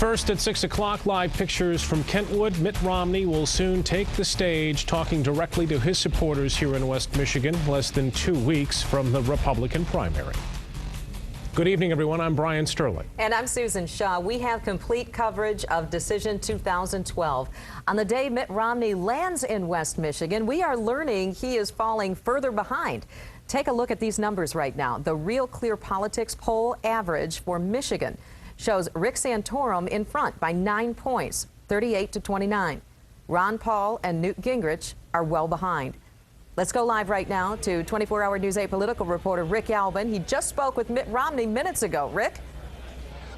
First at 6 o'clock, live pictures from Kentwood. Mitt Romney will soon take the stage, talking directly to his supporters here in West Michigan, less than 2 weeks from the Republican primary. Good evening, everyone. I'm Brian Sterling. And I'm Susan Shaw. We have complete coverage of Decision 2012. On the day Mitt Romney lands in West Michigan, we are learning he is falling further behind. Take a look at these numbers right now. The Real Clear Politics poll average for Michigan shows Rick Santorum in front by 9 points, 38 to 29. Ron Paul and Newt Gingrich are well behind. Let's go live right now to 24-hour News 8 political reporter Rick Albin. He just spoke with Mitt Romney minutes ago. Rick?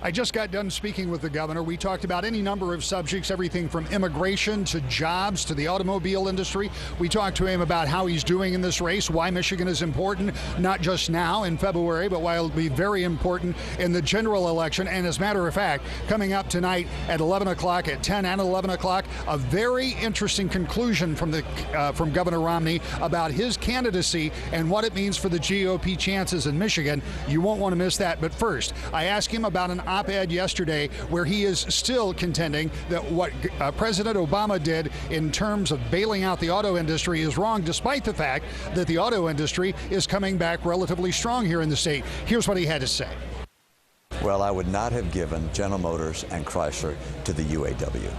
I just got done speaking with the governor. We talked about any number of subjects, everything from immigration to jobs to the automobile industry. We talked to him about how he's doing in this race, why Michigan is important, not just now in February, but why it'll be very important in the general election. And as a matter of fact, coming up tonight at 11 o'clock, at 10 and 11 o'clock, a very interesting conclusion from Governor Romney about his candidacy and what it means for the GOP chances in Michigan. You won't want to miss that. But first, I asked him about an op-ed yesterday where he is still contending that what President Obama did in terms of bailing out the auto industry is wrong, despite the fact that the auto industry is coming back relatively strong here in the state. Here's what he had to say. Well, I would not have given General Motors and Chrysler to the UAW.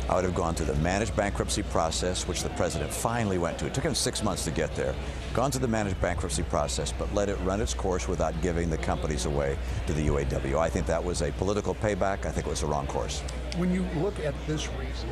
I would have gone through the managed bankruptcy process, which the president finally went to. It took him 6 months to get there. Gone through the managed bankruptcy process, but let it run its course without giving the companies away to the UAW. I think that was a political payback. I think it was the wrong course. When you look at this race,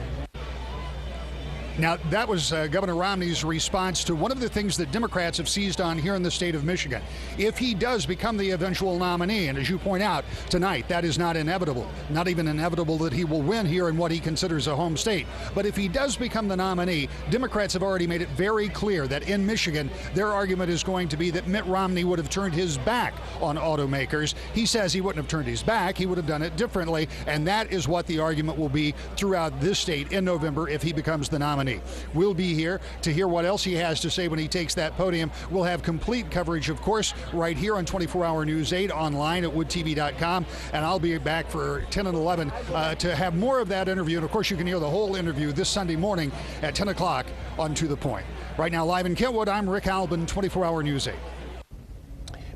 now, that was Governor Romney's response to one of the things that Democrats have seized on here in the state of Michigan. If he does become the eventual nominee, and as you point out tonight, that is not inevitable, not even inevitable that he will win here in what he considers a home state. But if he does become the nominee, Democrats have already made it very clear that in Michigan, their argument is going to be that Mitt Romney would have turned his back on automakers. He says he wouldn't have turned his back, he would have done it differently, and that is what the argument will be throughout this state in November if he becomes the nominee. We'll be here to hear what else he has to say when he takes that podium. We'll have complete coverage, of course, right here on 24-hour News 8, online at woodtv.com, and I'll be back for 10 and 11 to have more of that interview. And, of course, you can hear the whole interview this Sunday morning at 10 o'clock on To The Point. Right now, live in Kentwood, I'm Rick Albin, 24-hour News 8.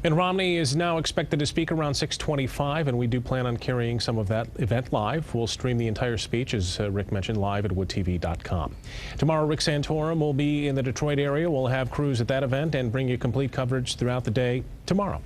And Romney is now expected to speak around 6:25, and we do plan on carrying some of that event live. We'll stream the entire speech, as Rick mentioned, live at woodtv.com. Tomorrow, Rick Santorum will be in the Detroit area. We'll have crews at that event and bring you complete coverage throughout the day tomorrow.